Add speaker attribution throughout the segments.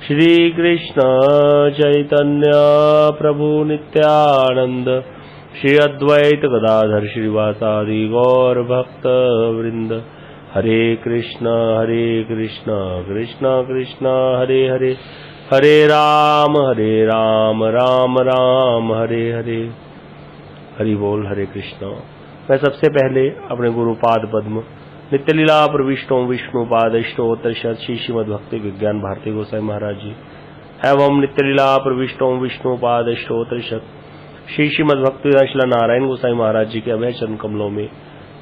Speaker 1: श्री कृष्ण चैतन्य प्रभु नित्यानंद श्री अद्वैत गदाधर श्रीवासादि गौर भक्त वृंद। हरे कृष्ण कृष्ण कृष्ण हरे हरे, हरे राम राम राम हरे हरे। हरि बोल। हरे कृष्ण। मैं सबसे पहले अपने गुरुपाद पद्म नित्य लीला प्रविष्टों विष्णुपाद अष्टोत्तर श्री श्रीमद भक्ति विज्ञान भारती गोसाई महाराज जी एवं नित्य लीला प्रविष्टों विष्णुपाद अष्टोत्तर श्री श्रीमद भक्ति नारायण गोसाई महाराज जी के अभय चरण कमलों में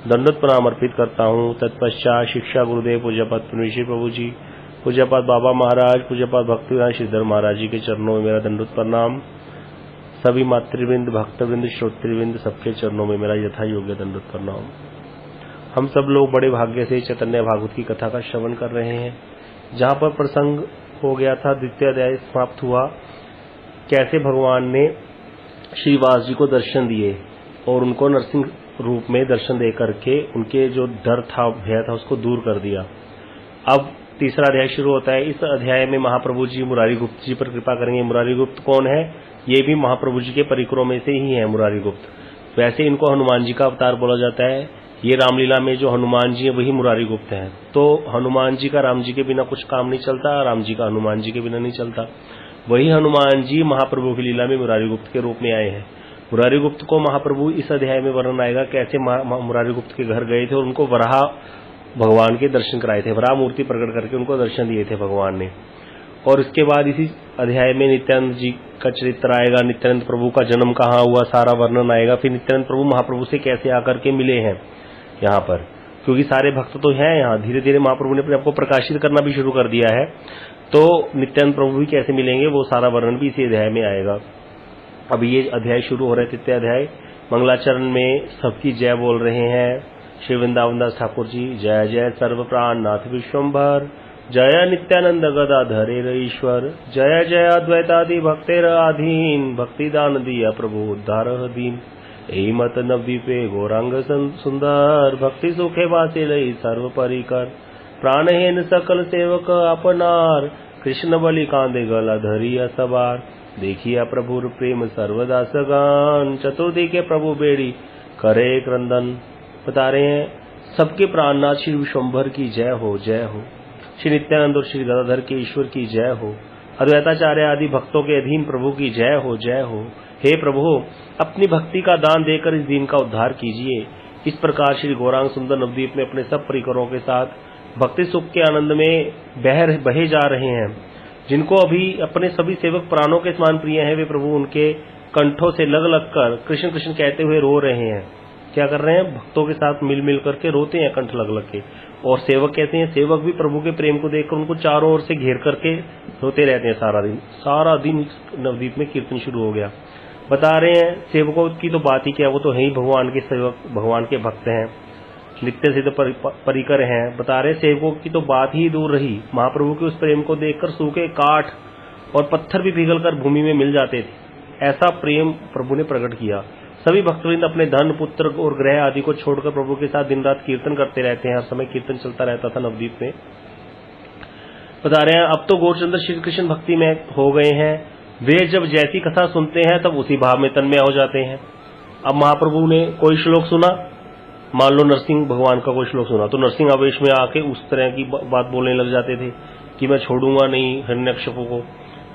Speaker 1: दंडवत प्रणाम अर्पित करता हूँ। तत्पश्चात शिक्षा गुरुदेव पूज्यपाद पुण्यश्री प्रभु जी, पूज्यपाद बाबा महाराज, पूज्यपाद भक्तिवेदांत श्रीधर महाराज जी के चरणों में मेरा दंडवत प्रणाम। सभी मातृवृंद, भक्तवृंद, श्रोतृवृंद सबके चरणों में मेरा यथा योग्य दंडवत प्रणाम। हम सब लोग बड़े भाग्य से चैतन्य भागवत की कथा का श्रवण कर रहे हैं, जहाँ पर प्रसंग हो गया था, द्वितीय अध्याय समाप्त हुआ। कैसे भगवान ने श्रीवास जी को दर्शन दिए और उनको नरसिंह रूप में दर्शन दे करके उनके जो डर था, भय था, उसको दूर कर दिया। अब तीसरा अध्याय शुरू होता है। इस अध्याय में महाप्रभु जी मुरारी गुप्त जी पर कृपा करेंगे। मुरारी गुप्त कौन है? ये भी महाप्रभु जी के परिकरों में से ही है मुरारी गुप्त। वैसे इनको हनुमान जी का अवतार बोला जाता है। ये रामलीला में जो हनुमान जी है वही मुरारी गुप्त हैं। तो हनुमान जी का राम जी के बिना कुछ काम नहीं चलता, राम जी का हनुमान जी के बिना नहीं चलता। वही हनुमान जी महाप्रभु की लीला में मुरारी गुप्त के रूप में आए हैं। मुरारी गुप्त को महाप्रभु इस अध्याय में वर्णन आएगा कैसे मुरारी गुप्त के घर गए थे और उनको वराह भगवान के दर्शन कराए थे, वराह मूर्ति प्रकट करके उनको दर्शन दिए थे भगवान ने। और इसके बाद इसी अध्याय में नित्यानंद जी का चरित्र आएगा, नित्यानंद प्रभु का जन्म कहाँ हुआ सारा वर्णन आएगा। फिर नित्यानंद प्रभु महाप्रभु से कैसे आकर के मिले हैं यहाँ पर, क्योंकि सारे भक्त तो हैं यहाँ। धीरे धीरे महाप्रभु ने अपने आपको प्रकाशित करना भी शुरू कर दिया है, तो नित्यानंद प्रभु भी कैसे मिलेंगे वो सारा वर्णन भी इसी अध्याय में आएगा। अभी ये अध्याय शुरू हो रहा है, तृतीय अध्याय। मंगलाचरण में सबकी जय बोल रहे हैं श्री वृंदावन दास ठाकुर जी। जय जय सर्व प्राणनाथ विश्वम्भर, जय नित्यानंद गदाधर ईश्वर, जय जय अद्वैतादि भक्तेर आधीन, भक्ति दान दिया प्रभु उद्धार दीन। एहि मत नवद्वीपे गौरांग सुंदर, भक्ति सुखे वासे लई सर्व परिकर। प्राणहीन सकल सेवक अपनार, कृष्ण बलि कांदे गला धरिया सवार। देखिया प्रभु प्रेम सर्वदास गान, चतुर्थी के प्रभु बेड़ी करे क्रंदन। बता रहे हैं सबके प्राणनाथ श्री विश्वम्भर की जय हो, जय हो। श्री नित्यानंद और श्री गदाधर के ईश्वर की जय हो। अद्वैताचार्य आदि भक्तों के अधीन प्रभु की जय हो, जय हो। हे प्रभु, अपनी भक्ति का दान देकर इस दीन का उद्धार कीजिए। इस प्रकार श्री गौरांग सुंदर नवद्वीप में अपने सब परिकरों के साथ भक्ति सुख के आनंद में बहे जा रहे हैं। जिनको अभी अपने सभी सेवक प्राणों के समान प्रिय हैं, वे प्रभु उनके कंठों से लग लग कर कृष्ण कृष्ण कहते हुए रो रहे हैं। क्या कर रहे हैं? भक्तों के साथ मिल मिल करके रोते हैं कंठ लग लग के। और सेवक कहते हैं, सेवक भी प्रभु के प्रेम को देखकर उनको चारों ओर से घेर करके रोते रहते हैं सारा दिन नवद्वीप में कीर्तन शुरू हो गया। बता रहे हैं सेवकों की तो बात ही क्या, वो तो है ही भगवान के सेवक, भगवान के भक्त हैं, नित्य सिद्ध परिकर हैं। बता रहे सेवकों की तो बात ही दूर रही, महाप्रभु के उस प्रेम को देखकर सूखे काठ और पत्थर भी पिघलकर भूमि में मिल जाते थे। ऐसा प्रेम प्रभु ने प्रकट किया। सभी भक्तवृंद अपने धन पुत्र और ग्रह आदि को छोड़कर प्रभु के साथ दिन रात कीर्तन करते रहते हैं। हर समय कीर्तन चलता रहता था नवद्वीप में। बता रहे हैं अब तो गौरचंद्र श्री कृष्ण भक्ति में हो गए हैं। वे जब जैसी कथा सुनते हैं तब उसी भाव में तन्मय हो जाते हैं। अब महाप्रभु ने कोई श्लोक सुना, मान लो नरसिंह भगवान का कोई श्लोक सुना, तो नरसिंह आवेश में आके उस तरह की बात बोलने लग जाते थे कि मैं छोड़ूंगा नहीं हिरण्यकश्यप को।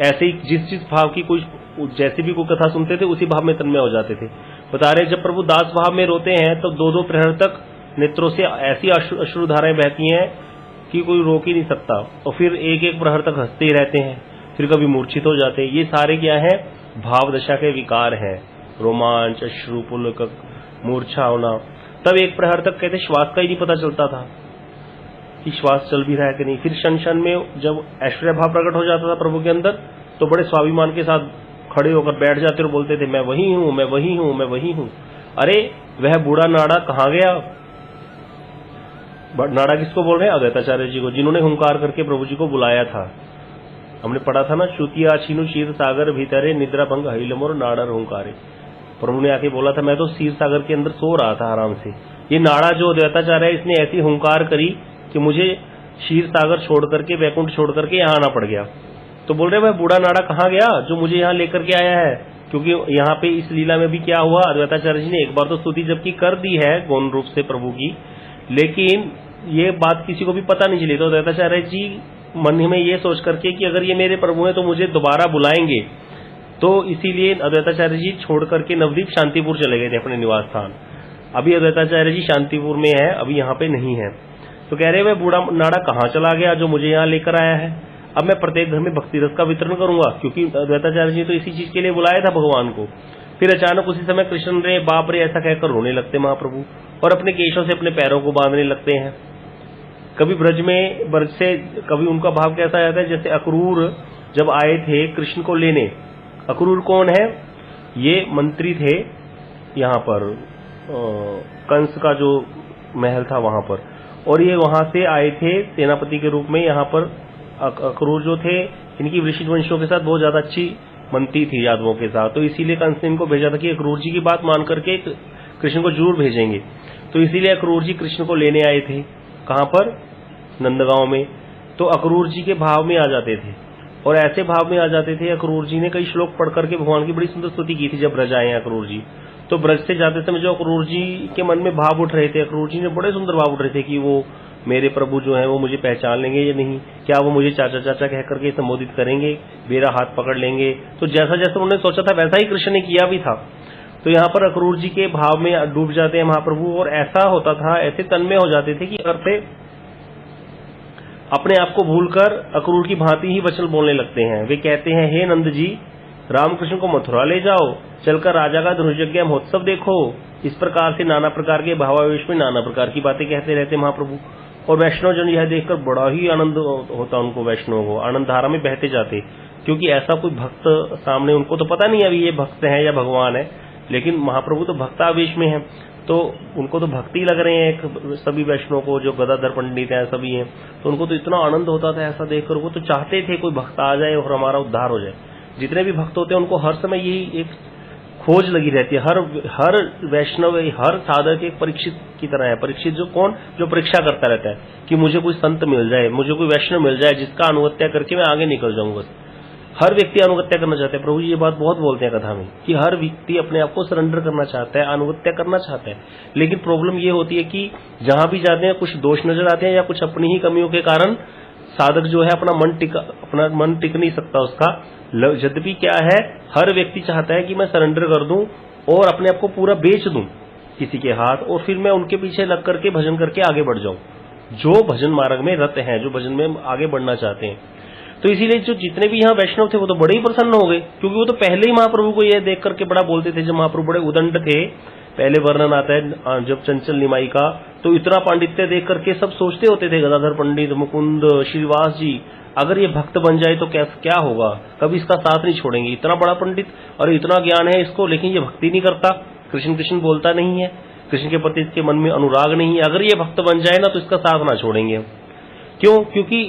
Speaker 1: ऐसे ही जिस भाव की कोई जैसी भी कोई कथा सुनते थे उसी भाव में तन्मय हो जाते थे। बता रहे जब प्रभु दास भाव में रोते हैं तो दो प्रहर तक नेत्रों से ऐसी अश्रुधाराएं बहती हैं कि कोई रोक ही नहीं सकता। और फिर एक एक प्रहर तक हंसते ही रहते हैं, फिर कभी मूर्छित हो जाते हैं। ये सारे क्या है? भाव दशा के विकार हैं। रोमांच, अश्रु, पुलक, मूर्छा होना। तब एक प्रहर तक कहते श्वास का ही नहीं पता चलता था कि श्वास चल भी रहा है कि नहीं। फिर क्षण क्षण में जब ऐश्वर्य भाव प्रकट हो जाता था प्रभु के अंदर, तो बड़े स्वाभिमान के साथ खड़े होकर बैठ जाते और बोलते थे मैं वही हूं, मैं वही हूं, मैं वही हूं। अरे वह बूढ़ा नाड़ा कहाँ गया? नाड़ा किसको बोल रहे हैं? अद्वैताचार्य जी को, जिन्होंने हुंकार करके प्रभु जी को बुलाया था। हमने पढ़ा था ना, श्रुतिया छीनु क्षीर सागर भीतरे निद्रा भंग हईलमोर नाड़ा हुंकारे। प्रभु ने आके बोला था मैं तो क्षीर सागर के अंदर सो रहा था आराम से। ये नाड़ा जो अद्वैताचार्य है इसने ऐसी हुंकार करी कि मुझे क्षीर सागर छोड़ करके, वैकुंठ छोड़ करके यहाँ आना पड़ गया। तो बोल रहे भाई बूढ़ा नाड़ा कहाँ गया जो मुझे यहाँ लेकर के आया है, क्योंकि यहाँ पे इस लीला में भी क्या हुआ, अद्वैताचार्य जी ने एक बार तो स्तुति जबकि कर दी है गौण रूप से प्रभु की, लेकिन ये बात किसी को भी पता नहीं चली। तो अद्वैताचार्य जी मन में ये सोच करके कि अगर ये मेरे प्रभु हैं तो मुझे दोबारा बुलाएंगे, तो इसीलिए अद्वैताचार्य जी छोड़ करके नवदीप शांतिपुर चले गए थे अपने निवास स्थान। अभी अद्वैताचार्य जी शांतिपुर में है, अभी यहाँ पे नहीं है। तो कह रहे बूढ़ा नाड़ा कहाँ चला गया जो मुझे यहाँ लेकर आया है। अब मैं प्रत्येक घर में भक्ति रस का वितरण करूंगा, क्योंकि अद्वैताचार्य जी तो इसी चीज के लिए बुलाया था भगवान को। फिर अचानक उसी समय कृष्ण रे बाप रे ऐसा कहकर रोने लगते महाप्रभु और अपने केशों से अपने पैरों को बांधने लगते हैं। कभी ब्रज से कभी उनका भाव कैसा जाता है, जैसे अक्रूर जब आए थे कृष्ण को लेने। अक्रूर कौन है, ये मंत्री थे यहाँ पर कंस का जो महल था वहां पर, और ये वहां से आए थे सेनापति के रूप में। यहाँ पर अक्रूर जो थे इनकी वृषिक वंशियों के साथ बहुत ज्यादा अच्छी बनती थी यादवों के साथ, तो इसीलिए कंस ने इनको भेजा था कि अक्रूर जी की बात मान करके कृष्ण को जरूर भेजेंगे। तो इसीलिए अक्रूर जी कृष्ण को लेने आए थे, कहां पर, नंदगांव में। तो अक्रूर जी के भाव में आ जाते थे, और ऐसे भाव में आ जाते थे। अक्रूर जी ने कई श्लोक पढ़ करके भगवान की बड़ी सुंदर स्तुति की थी जब ब्रज आए हैं अक्रूर जी। तो ब्रज से जाते समय जो अक्रूर जी के मन में भाव उठ रहे थे, अक्रूर जी ने बड़े सुंदर भाव उठ रहे थे कि वो मेरे प्रभु जो है वो मुझे पहचान लेंगे या नहीं, क्या वो मुझे चाचा चाचा कह करके संबोधित करेंगे, मेरा हाथ पकड़ लेंगे। तो जैसा जैसा उन्होंने सोचा था वैसा ही कृष्ण ने किया भी था। तो यहाँ पर अक्रूर जी के भाव में डूब जाते हैं महाप्रभु, और ऐसा होता था, ऐसे तन्मय हो जाते थे कि करते अपने आप को भूलकर अक्रूर की भांति ही वचन बोलने लगते हैं। वे कहते हैं, हे नंद जी, रामकृष्ण को मथुरा ले जाओ, चलकर राजा का धनुर्यज्ञ महोत्सव देखो। इस प्रकार से नाना प्रकार के भावावेश में नाना प्रकार की बातें कहते रहते महाप्रभु। और वैष्णव जन यह देखकर बड़ा ही आनंद होता उनको, वैष्णव को आनंद धारा में बहते जाते, क्योंकि ऐसा कोई भक्त सामने, उनको तो पता नहीं अभी ये भक्त है या भगवान है, लेकिन महाप्रभु तो भक्तावेश में है, तो उनको तो भक्ति लग रहे हैं सभी वैष्णव को, जो गदाधर पंडित हैं सभी हैं। तो उनको तो इतना आनंद होता था ऐसा देखकर, वो तो चाहते थे कोई भक्त आ जाए और हमारा उद्धार हो जाए। जितने भी भक्त होते हैं उनको हर समय यही एक खोज लगी रहती है। हर वैष्णव, हर साधक एक परीक्षित की तरह है। परीक्षित जो कौन, जो परीक्षा करता रहता है कि मुझे कोई संत मिल जाए, मुझे कोई वैष्णव मिल जाए जिसका अनुगत्य करके मैं आगे निकल जाऊं। बस हर व्यक्ति अनुगत्य करना चाहता है। प्रभु जी ये बात बहुत बोलते हैं कथा में कि हर व्यक्ति अपने आप को सरेंडर करना चाहता है, अनुगत्य करना चाहता है। लेकिन प्रॉब्लम ये होती है कि जहां भी जाते हैं कुछ दोष नजर आते हैं या कुछ अपनी ही कमियों के कारण साधक जो है अपना मन टिक नहीं सकता उसका। यद्यपि क्या है, हर व्यक्ति चाहता है कि मैं सरेंडर कर दूं और अपने आप को पूरा बेच दूं किसी के हाथ, और फिर मैं उनके पीछे लग करके भजन करके आगे बढ़ जाऊं, जो भजन मार्ग में रत हैं, जो भजन में आगे बढ़ना चाहते हैं। तो इसीलिए जो जितने भी यहाँ वैष्णव थे वो तो बड़े ही प्रसन्न हो गए, क्योंकि वो तो पहले ही महाप्रभु को यह देख करके बड़ा बोलते थे। जब महाप्रभु बड़े उदंड थे, पहले वर्णन आता है जब चंचल निमाई का, तो इतना पांडित्य देख करके सब सोचते होते थे, गदाधर पंडित, मुकुंद, श्रीवास जी, अगर ये भक्त बन जाए तो क्या होगा, कभी इसका साथ नहीं छोड़ेंगे। इतना बड़ा पंडित और इतना ज्ञान है इसको, लेकिन ये भक्ति नहीं करता, कृष्ण कृष्ण बोलता नहीं है, कृष्ण के प्रति इसके मन में अनुराग नहीं है। अगर ये भक्त बन जाए ना तो इसका साथ ना छोड़ेंगे। क्यों? क्योंकि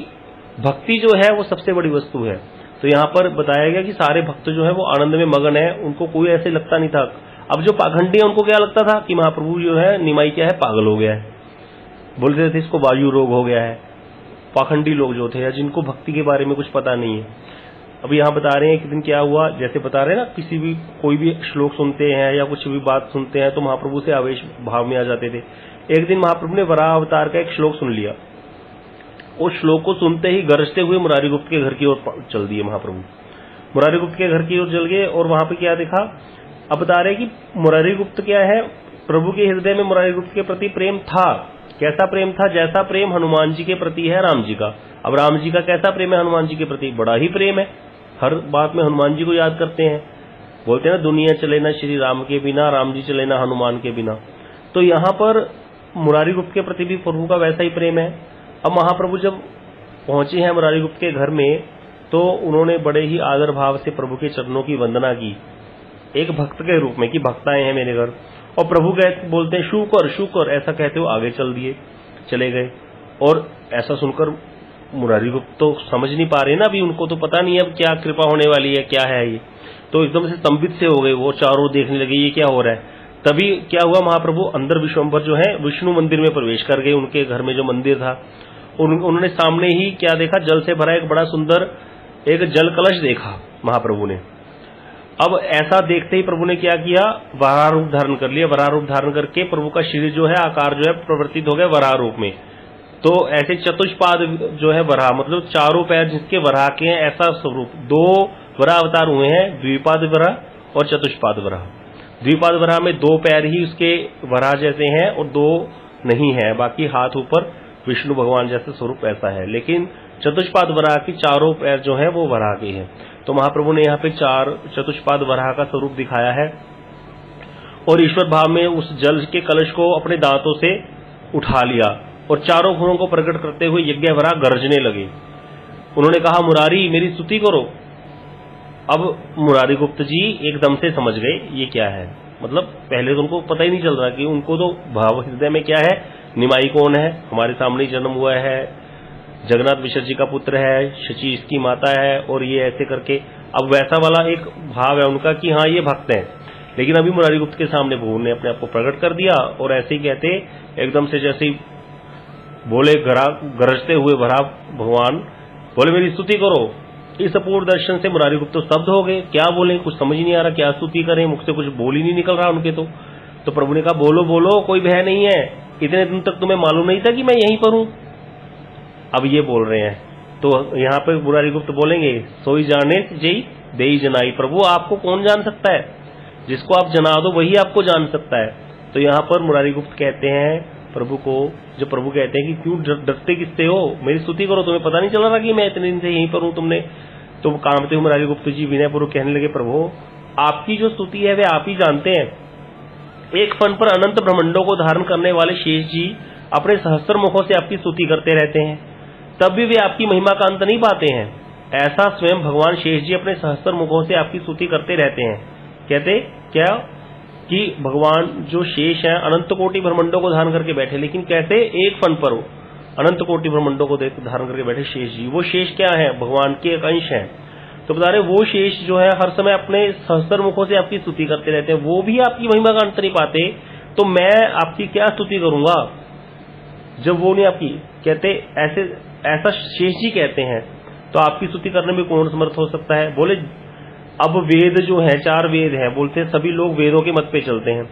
Speaker 1: भक्ति जो है वो सबसे बड़ी वस्तु है। तो यहाँ पर बताया गया कि सारे भक्त जो है वो आनंद में मगन है, उनको कोई ऐसे लगता नहीं था। अब जो पाखंडी है उनको क्या लगता था कि महाप्रभु जो है निमाई क्या है, पागल हो गया है, बोलते थे इसको वायु रोग हो गया है। पाखंडी लोग जो थे या जिनको भक्ति के बारे में कुछ पता नहीं है। अभी यहाँ बता रहे हैं एक दिन क्या हुआ, जैसे बता रहे हैं ना, किसी भी कोई भी श्लोक सुनते हैं या कुछ भी बात सुनते हैं तो महाप्रभु से आवेश भाव में आ जाते थे। एक दिन महाप्रभु ने वराह अवतार का एक श्लोक सुन लिया। उस श्लोक को सुनते ही गरजते हुए मुरारी गुप्त के घर की ओर चल दिए महाप्रभु। मुरारी गुप्त के घर की ओर चल गए और वहां पे क्या देखा, अब बता रहे कि मुरारी गुप्त क्या है, प्रभु के हृदय में मुरारी गुप्त के प्रति प्रेम था। कैसा प्रेम था? जैसा प्रेम हनुमान जी के प्रति है राम जी का। अब राम जी का कैसा प्रेम है हनुमान जी के प्रति? बड़ा ही प्रेम है, हर बात में हनुमान जी को याद करते हैं। बोलते हैं ना, दुनिया चले ना श्री राम के बिना, राम जी चले ना हनुमान के बिना। तो यहाँ पर मुरारी गुप्त के प्रति भी प्रभु का वैसा ही प्रेम है। अब महाप्रभु जब पहुंचे हैं मुरारी गुप्त के घर में तो उन्होंने बड़े ही आदर भाव से प्रभु के चरणों की वंदना की, एक भक्त के रूप में कि भक्त आए हैं मेरे घर। और प्रभु बोलते हैं शुकर शुकर, ऐसा कहते हुए आगे चले गए। और ऐसा सुनकर मुरारी गुप्त तो समझ नहीं पा रहे ना, अभी उनको तो पता नहीं है अब क्या कृपा होने वाली है, क्या है ये। तो एकदम से स्तंभित से हो गए, वो चारों देखने लगे ये क्या हो रहा है। तभी क्या हुआ, महाप्रभु अंदर विश्वम्भर जो है विष्णु मंदिर में प्रवेश कर गए। उनके घर में जो मंदिर था उन्होंने सामने ही क्या देखा, जल से भरा एक बड़ा सुंदर एक जल कलश देखा महाप्रभु ने। अब ऐसा देखते ही प्रभु ने क्या किया, वराह रूप धारण कर लिया। वराह रूप धारण करके प्रभु का शरीर जो है, आकार जो है परिवर्तित हो गया वराह रूप में। तो ऐसे चतुष्पाद जो है वराह, मतलब चारों पैर जिसके वराह के हैं, ऐसा स्वरूप। दो वराह अवतार हुए हैं, द्विपाद वराह और चतुष्पाद वराह। द्विपाद वराह में दो पैर ही उसके वराह जैसे हैं और दो नहीं है, बाकी हाथ ऊपर विष्णु भगवान जैसे स्वरूप ऐसा है। लेकिन चतुष्पाद वराह की चारों पैर जो है वो वराह के हैं। तो महाप्रभु ने यहाँ पे चार चतुष्पाद वराह का स्वरूप दिखाया है और ईश्वर भाव में उस जल के कलश को अपने दांतों से उठा लिया और चारों गुणों को प्रकट करते हुए यज्ञ वराह गरजने लगे। उन्होंने कहा, मुरारी मेरी स्तुति करो। अब मुरारी गुप्त जी एकदम से समझ गए ये क्या है। मतलब पहले तो उनको पता ही नहीं चल रहा कि उनको तो भाव हृदय में क्या है, निमाई कौन है, हमारे सामने ही जन्म हुआ है, जगन्नाथ मिश्र जी का पुत्र है, शची इसकी माता है, और ये ऐसे करके अब वैसा वाला एक भाव है उनका कि हाँ ये भक्त हैं। लेकिन अभी मुरारी गुप्त के सामने प्रभु ने अपने आप को प्रकट कर दिया और ऐसे ही कहते एकदम से जैसे ही बोले, गरजते हुए भरा भगवान बोले मेरी स्तुति करो। इस अपूर्व दर्शन से मुरारी गुप्त तो स्तब्ध हो गए, क्या बोले कुछ समझ नहीं आ रहा, क्या स्तुति करें, मुख से कुछ बोल ही नहीं निकल रहा उनके। तो प्रभु ने कहा, बोलो बोलो, कोई भय नहीं है, इतने दिन तक तुम्हें मालूम नहीं था कि मैं यहीं पर हूं, अब ये बोल रहे हैं। तो यहाँ पे मुरारी गुप्त बोलेंगे, सोई जाने जई देई जनाई। प्रभु आपको कौन जान सकता है, जिसको आप जना दो वही आपको जान सकता है। तो यहाँ पर मुरारी गुप्त कहते हैं प्रभु को, जो प्रभु कहते हैं कि क्यों डरते किससे हो, मेरी स्तुति करो, तुम्हें पता नहीं चल रहा कि मैं इतने दिन से यहीं पर हूं तुमने। तो कामते हुए मुरारी गुप्त जी विनयपूर्वक कहने लगे, प्रभु आपकी जो स्तुति है वे आप ही जानते हैं। एक फन पर अनंत ब्रह्मांडों को धारण करने वाले शेष जी अपने सहस्त्र मुखों से आपकी स्तुति करते रहते हैं, तब भी वे आपकी महिमा का अंत नहीं पाते हैं। ऐसा स्वयं भगवान शेष जी अपने सहस्त्र मुखों से आपकी स्तुति करते रहते हैं। कहते क्या कि भगवान जो शेष है अनंत कोटि ब्रह्मांडों को धारण करके बैठे, लेकिन कैसे, एक फन पर अनंत कोटि ब्रह्मांडों को धारण करके बैठे शेष जी। वो शेष क्या है, भगवान के एक अंश है। तो बता रहे वो शेष जो है हर समय अपने सहस्त्र मुखों से आपकी स्तुति करते रहते हैं, वो भी आपकी महिमा का अंत नहीं पाते, तो मैं आपकी क्या स्तुति करूंगा जब वो नहीं आपकी। कहते ऐसा शेष जी कहते हैं, तो आपकी स्तुति करने में कौन समर्थ हो सकता है। बोले अब वेद जो है, चार वेद हैं, बोलते हैं सभी लोग वेदों के मत पे चलते हैं,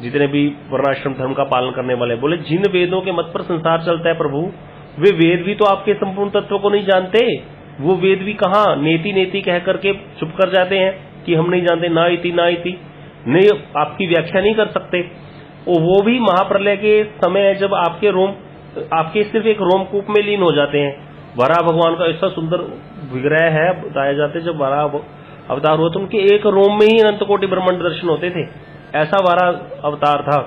Speaker 1: जितने भी वर्णाश्रम धर्म का पालन करने वाले। बोले जिन वेदों के मत पर संसार चलता है प्रभु, वे वेद भी तो आपके संपूर्ण तत्व को नहीं जानते। वो वेद भी कहाँ नेति नेति कह करके चुप कर जाते हैं कि हम नहीं जानते, ना इति नहीं, आपकी व्याख्या नहीं कर सकते। वो भी महाप्रलय के समय जब आपके सिर्फ एक रोमकूप में लीन हो जाते हैं। वराह भगवान का ऐसा सुंदर विग्रह है, बताया जाते जब वराह अवतार हुआ तो उनके एक रोम में ही अनंत कोटि ब्रह्मांड दर्शन होते थे, ऐसा वराह अवतार था।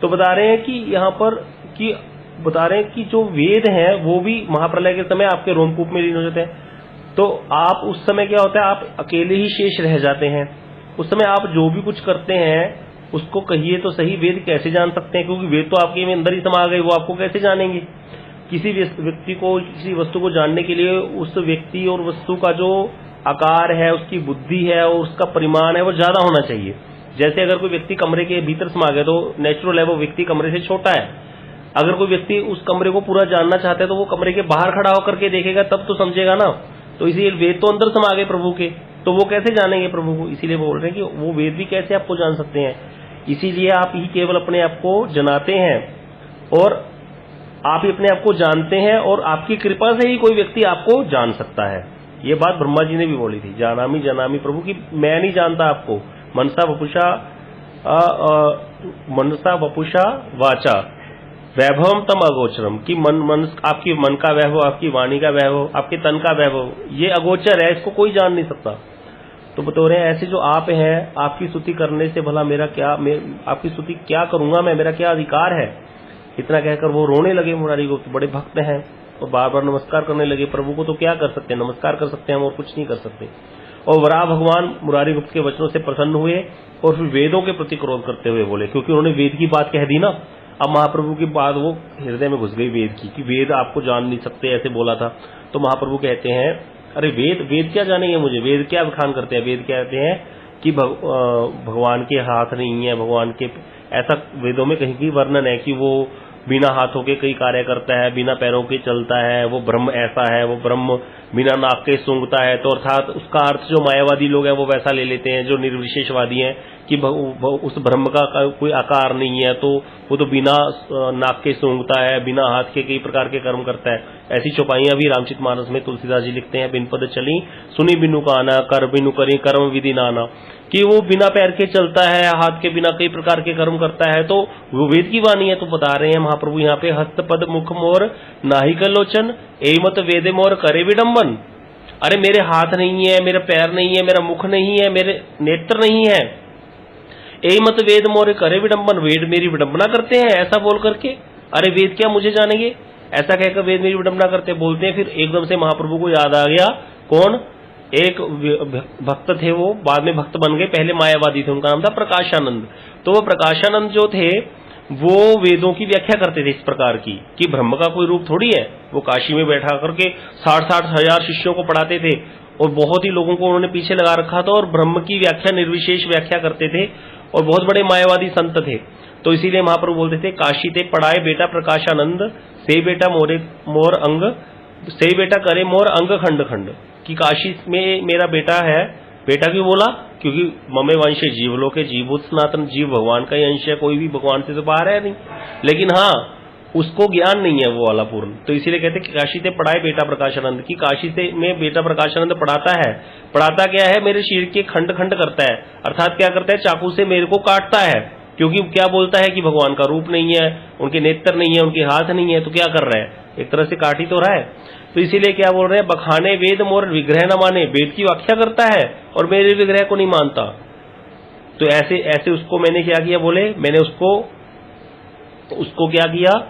Speaker 1: तो बता रहे हैं कि यहाँ पर कि जो वेद हैं वो भी महाप्रलय के समय आपके रोमकूप में लीन हो जाते हैं। तो आप उस समय क्या होता है, आप अकेले ही शेष रह जाते हैं। उस समय आप जो भी कुछ करते हैं उसको कहिए तो सही, वेद कैसे जान सकते हैं, क्योंकि वेद तो आपके में अंदर ही समा गए, वो आपको कैसे जानेंगे। किसी व्यक्ति को, किसी वस्तु को जानने के लिए उस व्यक्ति और वस्तु का जो आकार है, उसकी बुद्धि है और उसका परिमाण है वो ज्यादा होना चाहिए। जैसे अगर कोई व्यक्ति कमरे के भीतर समा गया तो नेचुरल है वो व्यक्ति कमरे से छोटा है। अगर कोई व्यक्ति उस कमरे को पूरा जानना चाहता है तो वो कमरे के बाहर खड़ा होकर के देखेगा, तब तो समझेगा ना। तो इसीलिए वेद तो अंदर समा गए प्रभु के, तो वो कैसे जानेंगे प्रभु को। इसीलिए बोल रहे हैं कि वो वेद भी कैसे आपको जान सकते हैं। इसीलिए आप ही केवल अपने आप को जनाते हैं और आप ही अपने आप को जानते हैं, और आपकी कृपा से ही कोई व्यक्ति आपको जान सकता है। ये बात ब्रह्मा जी ने भी बोली थी, जानामी जनामी प्रभु की, मैं नहीं जानता आपको। मनसा वपुषा वाचा वैभवम तम अगोचरम, कि मन आपकी मन का वैभव, आपकी वाणी का वैभव, आपके तन का वैभव, ये अगोचर है, इसको कोई जान नहीं सकता। तो बता रहे हैं ऐसे जो आप हैं, आपकी स्तुति करने से भला मेरा क्या, आपकी स्तुति क्या करूंगा मैं, मेरा क्या अधिकार है। इतना कहकर वो रोने लगे। मुरारी गुप्त बड़े भक्त हैं और बार बार नमस्कार करने लगे। प्रभु को तो क्या कर सकते हैं, नमस्कार कर सकते हैं हम और कुछ नहीं कर सकते। और वराह भगवान मुरारी गुप्त के वचनों से प्रसन्न हुए और फिर वेदों के प्रति क्रोध करते हुए बोले, क्योंकि उन्होंने वेद की बात कह दी ना। अब महाप्रभु की बात वो हृदय में घुस गई वेद की, कि वेद आपको जान नहीं सकते, ऐसे बोला था। तो महाप्रभु कहते हैं, अरे वेद क्या जानेंगे मुझे, वेद क्या बखान करते हैं। वेद कहते हैं कि भगवान के हाथ नहीं है, भगवान के, ऐसा वेदों में कहीं की वर्णन है कि वो बिना हाथों के कई कार्य करता है, बिना पैरों के चलता है, वो ब्रह्म ऐसा है, वो ब्रह्म बिना नाक के सूंघता है, तो अर्थात उसका अर्थ जो मायावादी लोग हैं वो वैसा ले लेते हैं, जो निर्विशेषवादी हैं कि उस ब्रह्म का कोई आकार नहीं है, तो वो तो बिना नाक के सूंघता है, बिना हाथ के कई प्रकार के कर्म करता है। ऐसी चौपाइयां भी रामचरितमानस में तुलसीदास जी लिखते हैं, बिन पद चली सुनी बिनु काना, कर बिनु करी कर्म विधि नाना, कि वो बिना पैर के चलता है, हाथ के बिना कई प्रकार के कर्म करता है, तो वो वेद की वाणी है। तो बता रहे हैं महाप्रभु यहाँ पे, हस्त पद मुख मोर नाहिक लोचन एमत वेद मोर करे विडम्बन। अरे मेरे हाथ नहीं है, मेरा पैर नहीं है, मेरा मुख नहीं है, मेरे नेत्र नहीं है, एमत वेद मोर करे विडम्बन, वेद मेरी विडंबना करते हैं, ऐसा बोल करके। अरे वेद क्या मुझे जानेंगे, ऐसा कहकर वेद मेरी विडंबना करते बोलते हैं। फिर एकदम से महाप्रभु को याद आ गया, कौन, एक भक्त थे, वो बाद में भक्त बन गए, पहले मायावादी थे, उनका नाम था प्रकाशानंद। तो वो प्रकाशानंद जो थे वो वेदों की व्याख्या करते थे इस प्रकार की, कि ब्रह्म का कोई रूप थोड़ी है। वो काशी में बैठा करके 60-60 हजार शिष्यों को पढ़ाते थे, और बहुत ही लोगों को उन्होंने पीछे लगा रखा था, और ब्रह्म की व्याख्या निर्विशेष व्याख्या करते थे, और बहुत बड़े मायावादी संत थे। तो इसीलिए महाप्रभु बोलते थे, काशी ते पढ़ाए बेटा प्रकाशानंद, से बेटा मोर अंग, से बेटा करे मोर अंग खंड खंड, कि काशी में मेरा बेटा है। बेटा क्यों बोला, क्योंकि ममे वंश जीवलोक के जीवभूत सनातन जीव भगवान का ही अंश है, कोई भी भगवान से तो बाहर है नहीं, लेकिन हाँ उसको ज्ञान नहीं है वो वाला पूर्ण। तो इसीलिए कहते हैं काशी से पढ़ाए बेटा प्रकाशानंद, की काशी से में बेटा प्रकाशानंद पढ़ाता है। पढ़ाता क्या है, मेरे शरीर के खंड खंड करता है, अर्थात क्या करता है, चाकू से मेरे को काटता है, क्योंकि क्या बोलता है कि भगवान का रूप नहीं है, उनके नेत्र नहीं है, उनके हाथ नहीं है, तो क्या कर रहा है, एक तरह से काट ही तो रहा है। तो इसीलिए क्या बोल रहे हैं, बखाने वेद मोर विग्रह न माने, वेद की व्याख्या करता है और मेरे विग्रह को नहीं मानता। तो ऐसे ऐसे उसको मैंने क्या किया, बोले मैंने उसको क्या किया,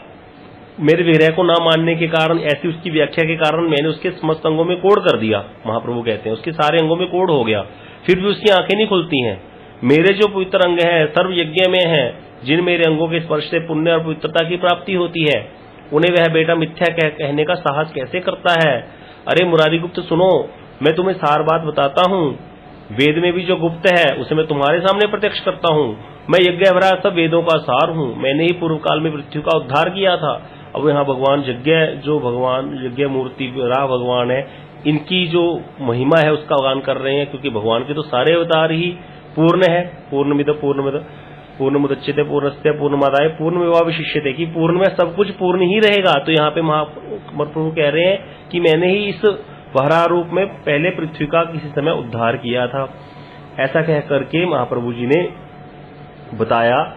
Speaker 1: मेरे विग्रह को ना मानने के कारण, ऐसी उसकी व्याख्या के कारण मैंने उसके समस्त अंगों में कोड़ कर दिया। महाप्रभु कहते हैं उसके सारे अंगों में कोड़ हो गया, फिर भी उसकी आंखें नहीं खुलती हैं। मेरे जो पवित्र अंग हैं सर्व यज्ञ में हैं, जिन मेरे अंगों के स्पर्श से पुण्य और पवित्रता की प्राप्ति होती है, उन्हें वह बेटा मिथ्या कहने का साहस कैसे करता है। अरे मुरारी गुप्त सुनो, मैं तुम्हें सार बात बताता हूँ, वेद में भी जो गुप्त है उसे मैं तुम्हारे सामने प्रत्यक्ष करता हूँ। मैं यज्ञ भरा सब वेदों का सार हूँ, मैंने ही पूर्व काल में पृथ्वी का उद्धार किया था। अब यहाँ भगवान यज्ञ मूर्ति राह भगवान है, इनकी जो महिमा है उसका गान कर रहे हैं, क्योंकि भगवान के तो सारे अवतार ही पूर्ण है। पूर्णमुदच्यते पूर्णस्य पूर्णमादाय पूर्णमेवावशिष्यते, कि पूर्ण में सब कुछ पूर्ण ही रहेगा। तो यहाँ पे महाप्रभु कह रहे हैं कि मैंने ही इस वराह रूप में पहले पृथ्वी का किसी समय उद्धार किया था। ऐसा कह करके महाप्रभु जी ने बताया।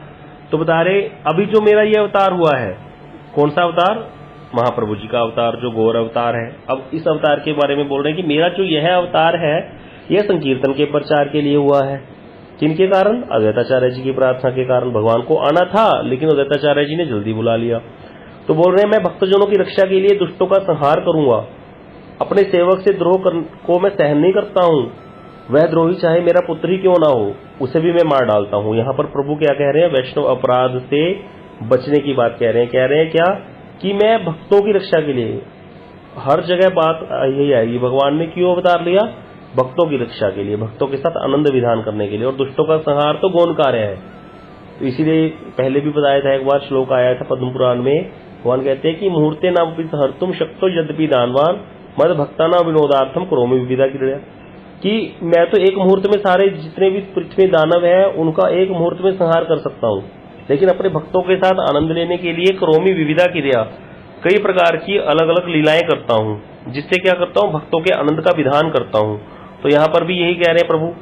Speaker 1: तो बता रहे अभी जो मेरा ये अवतार हुआ है, कौन सा अवतार, महाप्रभु जी का अवतार जो गौर अवतार है। अब इस अवतार के बारे में बोल रहे हैं कि मेरा जो यह अवतार है यह संकीर्तन के प्रचार के लिए हुआ है। किनके कारण, अद्वैताचार्य जी की प्रार्थना के कारण। भगवान को आना था लेकिन अद्वैताचार्य जी ने जल्दी बुला लिया। तो बोल रहे हैं मैं भक्तजनों की रक्षा के लिए दुष्टों का संहार करूंगा, अपने सेवक से द्रोह को मैं सहन नहीं करता हूं, वह द्रोही चाहे मेरा पुत्र ही क्यों ना हो उसे भी मैं मार डालता हूं। यहाँ पर प्रभु क्या कह रहे हैं, वैष्णव अपराध से बचने की बात कह रहे हैं क्या, कि मैं भक्तों की रक्षा के लिए, हर जगह बात यही आएगी, भगवान ने क्यों अवतार लिया, भक्तों की रक्षा के लिए, भक्तों के साथ आनंद विधान करने के लिए, और दुष्टों का संहार तो गौण कार्य है। तो इसीलिए पहले भी बताया था, एक बार श्लोक आया था पद्म पुराण में, भगवान कहते हैं कि मुहूर्ते नाम हर्तुम शक्तो यद्यपि दानवान मद भक्ता नाम विनोदार्थम करोमि विविधा क्रीड़ा, कि मैं तो एक मुहूर्त में सारे जितने भी पृथ्वी दानव है उनका एक मुहूर्त में संहार कर सकता हूँ, लेकिन अपने भक्तों के साथ आनंद लेने के लिए करोमि विविधा क्रिया, कई प्रकार की अलग अलग लीलाएं करता हूँ, जिससे क्या करता हूँ, भक्तों के आनंद का विधान करता हूँ। तो यहाँ पर भी यही कह रहे हैं प्रभु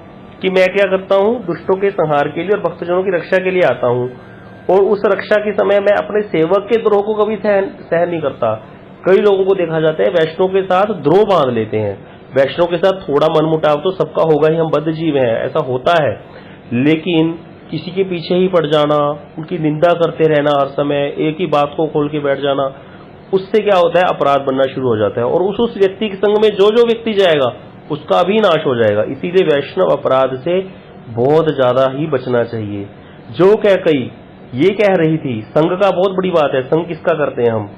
Speaker 1: कि मैं क्या करता हूँ, दुष्टों के संहार के लिए और भक्तजनों की रक्षा के लिए आता हूँ, और उस रक्षा के समय मैं अपने सेवक के द्रोह को कभी सहन नहीं करता। कई लोगों को देखा जाता है वैष्णव के साथ द्रोह बांध लेते हैं, वैष्णव के साथ थोड़ा मनमुटाव तो सबका होगा ही, हम बद्ध जीव हैं, ऐसा होता है, लेकिन किसी के पीछे ही पड़ जाना, उनकी निंदा करते रहना, हर समय एक ही बात को खोल के बैठ जाना, उससे क्या होता है, अपराध बनना शुरू हो जाता है, और उस व्यक्ति के संग में जो व्यक्ति जाएगा उसका भी नाश हो जाएगा। इसीलिए वैष्णव अपराध से बहुत ज्यादा ही बचना चाहिए। जो कैकई ये कह रही थी, संग का बहुत बड़ी बात है, संग किसका करते हैं हम,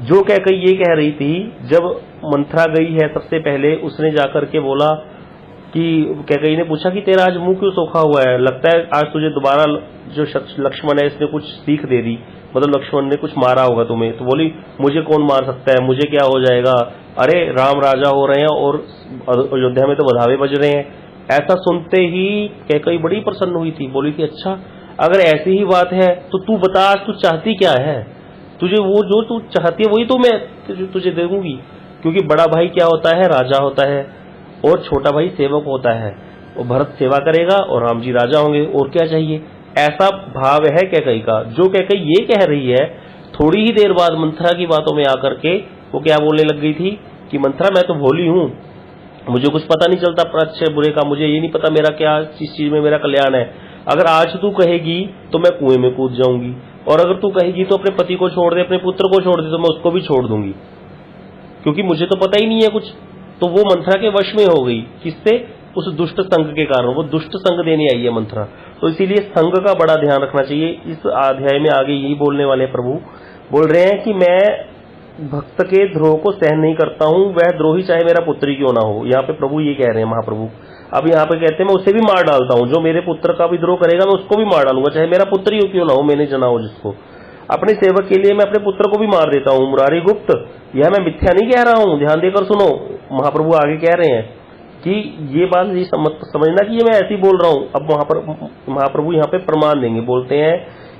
Speaker 1: जो कैकई ये कह रही थी, जब मंथरा गई है सबसे पहले, उसने जाकर के बोला कि कैकई ने पूछा कि तेरा आज मुंह क्यों सोखा हुआ है, लगता है आज तुझे दोबारा जो लक्ष्मण है इसने कुछ सीख दे दी, मतलब लक्ष्मण ने कुछ मारा होगा तुम्हें। तो बोली मुझे कौन मार सकता है, मुझे क्या हो जाएगा, अरे राम राजा हो रहे हैं और अयोध्या में तो बधावे बज रहे हैं। ऐसा सुनते ही कैकेयी बड़ी प्रसन्न हुई थी, बोली थी अच्छा अगर ऐसी ही बात है तो तू बता तू चाहती क्या है, तुझे वो जो तू चाहती है वही तो मैं तुझे दे दूंगी। क्योंकि बड़ा भाई क्या होता है, राजा होता है, और छोटा भाई सेवक होता है। वो भरत सेवा करेगा और राम जी राजा होंगे, और क्या चाहिए। ऐसा भाव है कैकेयी का। जो कैकेयी ये कह रही है, थोड़ी ही देर बाद मंथरा की बातों में आकर के वो क्या बोलने लग गई थी कि मंथरा मैं तो भोली हूं, मुझे कुछ पता नहीं चलता अच्छे बुरे का, मुझे ये नहीं पता मेरा क्या किस चीज में मेरा कल्याण है। अगर आज तू कहेगी तो मैं कुएं में कूद जाऊंगी, और अगर तू कहेगी तो अपने पति को छोड़ दे, अपने पुत्र को छोड़ दे, तो मैं उसको भी छोड़ दूंगी, क्योंकि मुझे तो पता ही नहीं है कुछ। तो वो मंथरा के वश में हो गई, किससे, उस दुष्ट संग के कारण। वो दुष्ट संग देने आई है मंथरा। तो इसीलिए संग का बड़ा ध्यान रखना चाहिए। इस अध्याय में आगे यही बोलने वाले प्रभु बोल रहे हैं कि मैं भक्त के द्रोह को सहन नहीं करता हूं, वह द्रोही चाहे मेरा पुत्र ही क्यों ना हो। यहाँ पे प्रभु ये कह रहे हैं महाप्रभु। अब यहाँ पे कहते हैं मैं उसे भी मार डालता हूं, जो मेरे पुत्र का भी द्रोह करेगा मैं उसको भी मार डालूंगा, चाहे मेरा पुत्र ही क्यों ना हो, मैंने जना हो जिसको। अपने सेवक के लिए मैं अपने पुत्र को भी मार देता हूं। मुरारी गुप्त, यह मैं मिथ्या नहीं कह रहा हूं, ध्यान देकर सुनो। महाप्रभु आगे कह रहे हैं कि ये बात ये समझना कि ये मैं ऐसे ही बोल रहा हूं। अब वहां पर महाप्रभु यहाँ पे प्रमाण देंगे, बोलते हैं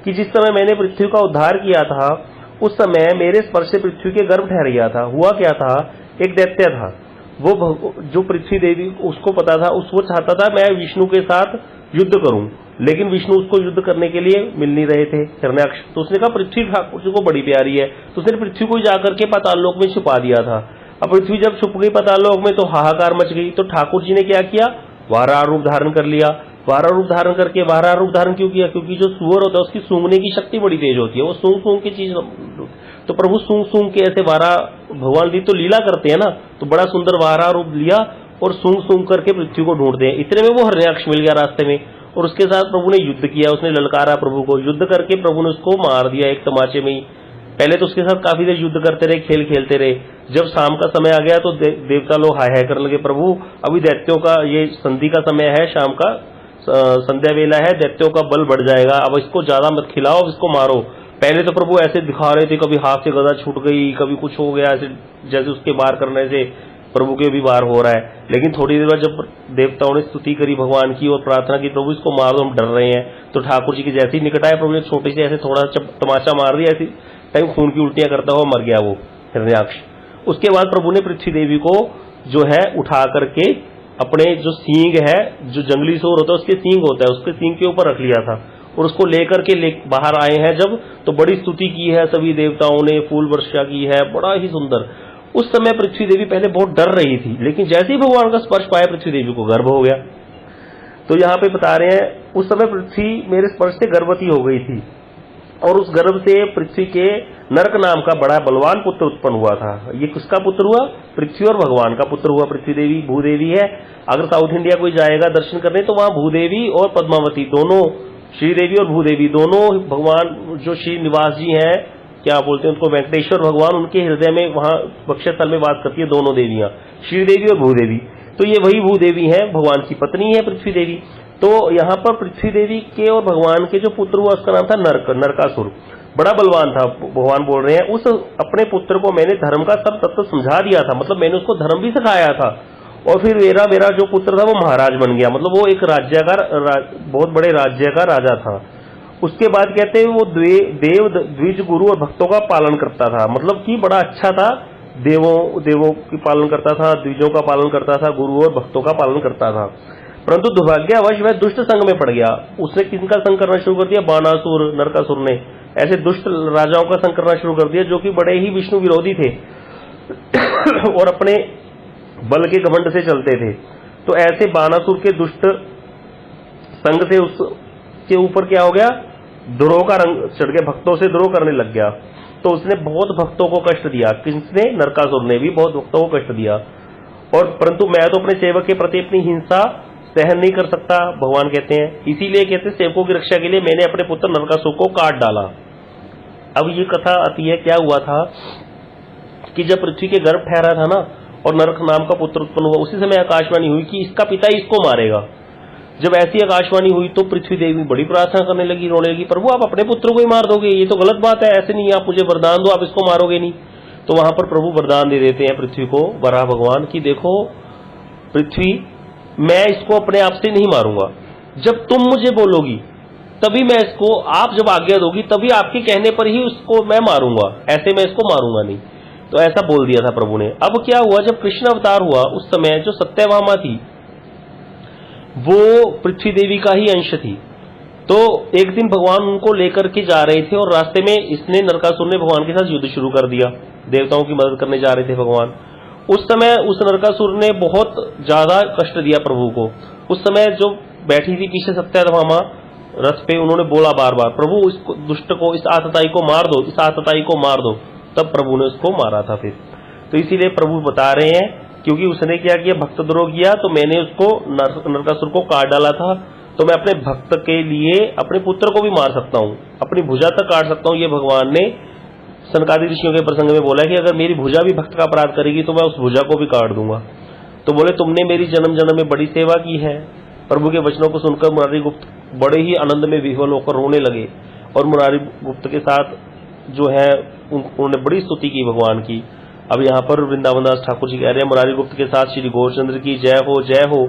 Speaker 1: कि जिस समय मैंने पृथ्वी का उद्धार किया था उस समय मेरे स्पर्श से पृथ्वी के गर्भ ठहर गया था। हुआ क्या था, एक दैत्य था, वो जो पृथ्वी देवी उसको पता था, वो चाहता था मैं विष्णु के साथ युद्ध करूं, लेकिन विष्णु उसको युद्ध करने के लिए मिल नहीं रहे थे, हिरण्याक्ष। तो उसने कहा पृथ्वी ठाकुर को बड़ी प्यारी है, तो उसने पृथ्वी को जाकर के पाताल लोक में छुपा दिया था। अब पृथ्वी जब छुप गई पाताल लोक में तो हाहाकार मच गई। तो ठाकुर जी ने क्या किया, वाराह रूप धारण कर लिया। वाराह रूप धारण करके, वाराह रूप धारण क्यों किया, क्योंकि जो सुअर होता है उसकी सूंघने की शक्ति बड़ी तेज होती है, वो सूंघ सूंघ की चीज। तो प्रभु सूंघ सूंघ के ऐसे वाराह भगवान जी तो लीला करते हैं ना, तो बड़ा सुंदर वाराह रूप लिया और सूंघ सूंघ करके पृथ्वी को ढूंढते हैं। इतने में वो हिरण्याक्ष मिल गया रास्ते में, और उसके साथ प्रभु ने युद्ध किया। उसने ललकारा प्रभु को, युद्ध करके प्रभु ने उसको मार दिया एक तमाचे में ही। पहले तो उसके साथ काफी देर युद्ध करते रहे, खेल खेलते रहे। जब शाम का समय आ गया तो देवता लोग हाय हाय करने लगे, प्रभु अभी दैत्यों का ये संधि का समय है, शाम का संध्या वेला है, दैत्यों का बल बढ़ जाएगा, अब इसको ज्यादा मत खिलाओ, अब इसको मारो। पहले तो प्रभु ऐसे दिखा रहे थे, कभी हाथ से गदा छूट गई, कभी कुछ हो गया, ऐसे जैसे उसके वार करने से प्रभु के भी वार हो रहा है। लेकिन थोड़ी देर बाद जब देवताओं ने स्तुति करी भगवान की और प्रार्थना की, प्रभु इसको मार दो, हम डर रहे हैं, तो ठाकुर जी के जैसे ही निकट आए, प्रभु ने छोटे से ऐसे थोड़ा तमाचा मार दिया, ऐसी टाइम खून की उल्टियां करता हुआ मर गया वो हिरण्याक्ष। उसके बाद प्रभु ने पृथ्वी देवी को जो है उठा करके अपने जो सींग है, जो जंगली सूर होता है उसके सींग होता है, उसके सींग के ऊपर रख लिया था, और उसको लेकर के बाहर आए हैं जब, तो बड़ी स्तुति की है सभी देवताओं ने, फूल वर्षा की है, बड़ा ही सुंदर। उस समय पृथ्वी देवी पहले बहुत डर रही थी, लेकिन जैसे ही भगवान का स्पर्श पाया पृथ्वी देवी को गर्भ हो गया। तो यहाँ पे बता रहे हैं उस समय पृथ्वी मेरे स्पर्श से गर्भवती हो गई थी, और उस गर्भ से पृथ्वी के नरक नाम का बड़ा बलवान पुत्र उत्पन्न हुआ था। ये किसका पुत्र हुआ, पृथ्वी और भगवान का पुत्र हुआ। पृथ्वी देवी भूदेवी है, अगर साउथ इंडिया कोई जाएगा दर्शन करने तो वहां भूदेवी और पद्मावती दोनों, श्रीदेवी और भूदेवी दोनों भगवान जो श्री निवास जी हैं, क्या बोलते हैं उनको, वेंकटेश्वर भगवान, उनके हृदय में वहां वक्षस्थल में वास करती है दोनों देवियां, श्रीदेवी और भूदेवी। तो ये वही भूदेवी है, भगवान की पत्नी है पृथ्वी देवी। तो यहाँ पर पृथ्वी देवी के और भगवान के जो पुत्र हुआ उसका नाम था नरकासुर, बड़ा बलवान था। भगवान बोल रहे हैं उस अपने पुत्र को मैंने धर्म का सब तत्व समझा दिया था, मतलब मैंने उसको धर्म भी सिखाया था, और फिर मेरा जो पुत्र था वो महाराज बन गया, मतलब वो एक राज्य का बहुत बड़े राज्य का राजा था। उसके बाद कहते हैं वो देव द्विज गुरु और भक्तों का पालन करता था, मतलब कि बड़ा अच्छा था, देवों की पालन करता था, द्विजों का पालन करता था, गुरु और भक्तों का पालन करता था। परंतु दुर्भाग्यवश वह दुष्ट संग में पड़ गया। उसने किसका संग करना शुरू कर दिया, बाणासुर, नरकासुर ने ऐसे दुष्ट राजाओं का संग करना शुरू कर दिया, जो कि बड़े ही विष्णु विरोधी थे और अपने बल के घमंड से चलते थे। तो ऐसे बाणासुर के दुष्ट संग से उसके ऊपर क्या हो गया, द्रोह का रंग चढ़ गया, भक्तों से द्रोह करने लग गया। तो उसने बहुत भक्तों को कष्ट दिया। किसने, नरकासुर ने भी बहुत भक्तों को कष्ट दिया। और परंतु मैं तो अपने सेवक के प्रति अपनी हिंसा सहन नहीं कर सकता, भगवान कहते हैं, इसीलिए कहते हैं सेवकों की रक्षा के लिए मैंने अपने पुत्र नरकासुर को काट डाला। अब ये कथा आती है, क्या हुआ था कि जब पृथ्वी के गर्भ ठहरा था ना और नरक नाम का पुत्र उत्पन्न हुआ, उसी समय आकाशवाणी हुई कि इसका पिता इसको मारेगा। जब ऐसी आकाशवाणी हुई तो पृथ्वी देवी बड़ी प्रार्थना करने लगी, रोने लगी, प्रभु आप अपने पुत्र को ही मार दोगे, ये तो गलत बात है, ऐसे नहीं, आप मुझे वरदान दो, आप इसको मारोगे नहीं। तो वहां पर प्रभु वरदान दे देते हैं पृथ्वी को, वराह भगवान, की देखो पृथ्वी, मैं इसको अपने आप से नहीं मारूंगा, जब तुम मुझे बोलोगी तभी मैं इसको, आप जब आज्ञा दोगी तभी आपके कहने पर ही उसको मैं मारूंगा, ऐसे मैं इसको मारूंगा नहीं। तो ऐसा बोल दिया था प्रभु ने। अब क्या हुआ, जब कृष्ण अवतार हुआ उस समय जो सत्यभामा थी वो पृथ्वी देवी का ही अंश थी। तो एक दिन भगवान उनको लेकर के जा रहे थे और रास्ते में इसने, नरकासुर ने भगवान के साथ युद्ध शुरू कर दिया, देवताओं की मदद करने जा रहे थे भगवान। उस समय उस नरकासुर ने बहुत ज्यादा कष्ट दिया प्रभु को। उस समय जो बैठी थी पीछे सत्यभामा रथ पे, उन्होंने बोला बार बार, प्रभु इस दुष्ट को, इस आतताई को मार दो, इस आतताई को मार दो। तब प्रभु ने उसको मारा था फिर। तो इसीलिए प्रभु बता रहे हैं, क्योंकि उसने क्या किया, भक्तद्रोह किया, तो मैंने उसको, नरकासुर को काट डाला था, तो मैं अपने भक्त के लिए अपने पुत्र को भी मार सकता हूं, अपनी भुजा तक काट सकता हूं। ये भगवान ने सनकादि ऋषियों के प्रसंग में बोला कि अगर मेरी भुजा भी भक्त का अपराध करेगी तो मैं उस भुजा को भी काट दूंगा। तो बोले तुमने मेरी जन्म जन्म में बड़ी सेवा की है। प्रभु के वचनों को सुनकर मुरारी गुप्त बड़े ही आनंद में विह्वल होकर रोने लगे और मुरारी गुप्त के साथ जो है उन्होंने बड़ी स्तुति की भगवान की। अब यहाँ पर वृंदावन दास ठाकुर जी कह रहे हैं, मुरारी गुप्त के साथ श्री गौरचंद्र की जय हो, जय हो।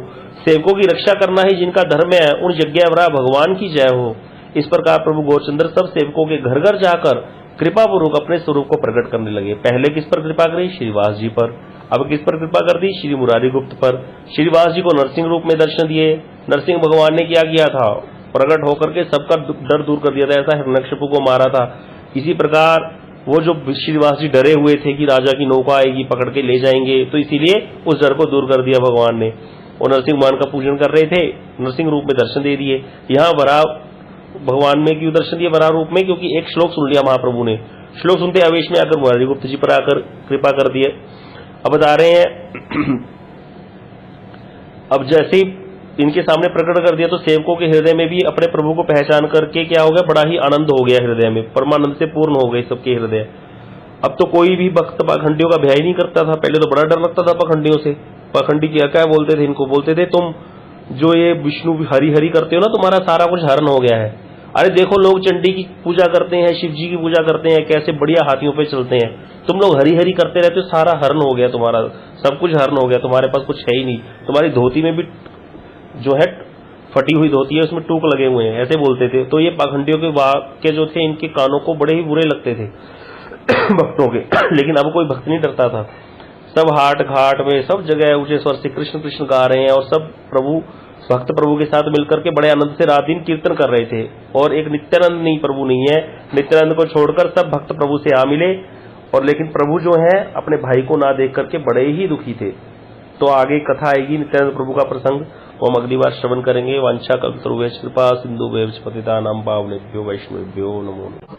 Speaker 1: सेवकों की रक्षा करना ही जिनका धर्म है, उन यज्ञवरा भगवान की जय हो। इस प्रकार प्रभु गौरचंद्र सब सेवकों के घर घर जाकर कृपा पूर्वक अपने स्वरूप को प्रकट करने लगे। पहले किस पर कृपा करी? श्रीवास जी पर। अब किस पर कृपा कर दी? श्री मुरारी गुप्त पर। श्रीवास जी को नरसिंह रूप में दर्शन दिए। नरसिंह भगवान ने क्या किया था? प्रकट होकर के सबका डर दूर कर दिया था, ऐसा हिरण्यकशिपु को मारा था। इसी प्रकार वो जो श्रीवास जी डरे हुए थे कि राजा की नौका आएगी पकड़ के ले जाएंगे, तो इसीलिए उस डर को दूर कर दिया भगवान ने। और नरसिंह भगवान का पूजन कर रहे थे, नरसिंह रूप में दर्शन दे दिए। यहाँ वराह भगवान में क्यों दर्शन दिए वराह रूप में? क्योंकि एक श्लोक सुन लिया महाप्रभु ने। श्लोक सुनते आवेश में आकर मुरारी गुप्त जी पर आकर कृपा कर दिए। अब बता रहे हैं अब जैसे ही इनके सामने प्रकट कर दिया तो सेवकों के हृदय में भी अपने प्रभु को पहचान करके क्या हो गया, बड़ा ही आनंद हो गया हृदय में, परमानंद से पूर्ण हो गए सबके हृदय। अब तो कोई भी भक्त पाखंडियों का भय ही नहीं करता था। पहले तो बड़ा डर लगता था पाखंडियों से। पाखंडी क्या बोलते थे इनको? बोलते थे तुम जो ये विष्णु हरि हरि करते हो ना, तुम्हारा सारा कुछ हरण हो गया है। अरे देखो लोग चंडी की पूजा करते हैं, शिव जी की पूजा करते हैं, कैसे बढ़िया हाथियों पे चलते हैं। तुम लोग हरि हरि करते रहते हो, सारा हरण हो गया तुम्हारा, सब कुछ हरण हो गया, तुम्हारे पास कुछ है ही नहीं। तुम्हारी धोती में भी जो है फटी हुई धोती है, उसमें टूक लगे हुए हैं, ऐसे बोलते थे। तो ये पाखंडियों के वाक्य जो थे इनके कानों को बड़े ही बुरे लगते थे भक्तों के। लेकिन अब कोई भक्त नहीं डरता था। सब हाट घाट में सब जगह ऊंचे स्वर से कृष्ण कृष्ण गा रहे हैं और सब भक्त प्रभु के साथ मिलकर के बड़े आनंद से रात दिन कीर्तन कर रहे थे। और एक नित्यानंद नहीं प्रभु नहीं है, नित्यानंद को छोड़कर सब भक्त प्रभु से आ मिले। और लेकिन प्रभु जो है अपने भाई को ना देख करके बड़े ही दुखी थे। तो आगे कथा आएगी नित्यानंद प्रभु का प्रसंग, वो हम अगली बार श्रवण करेंगे। वांछा कल्पतरुभ्यश्च कृपा सिंधुभ्यश्च पतितानां पावनेभ्यो वैष्णवेभ्यो नमो नमः।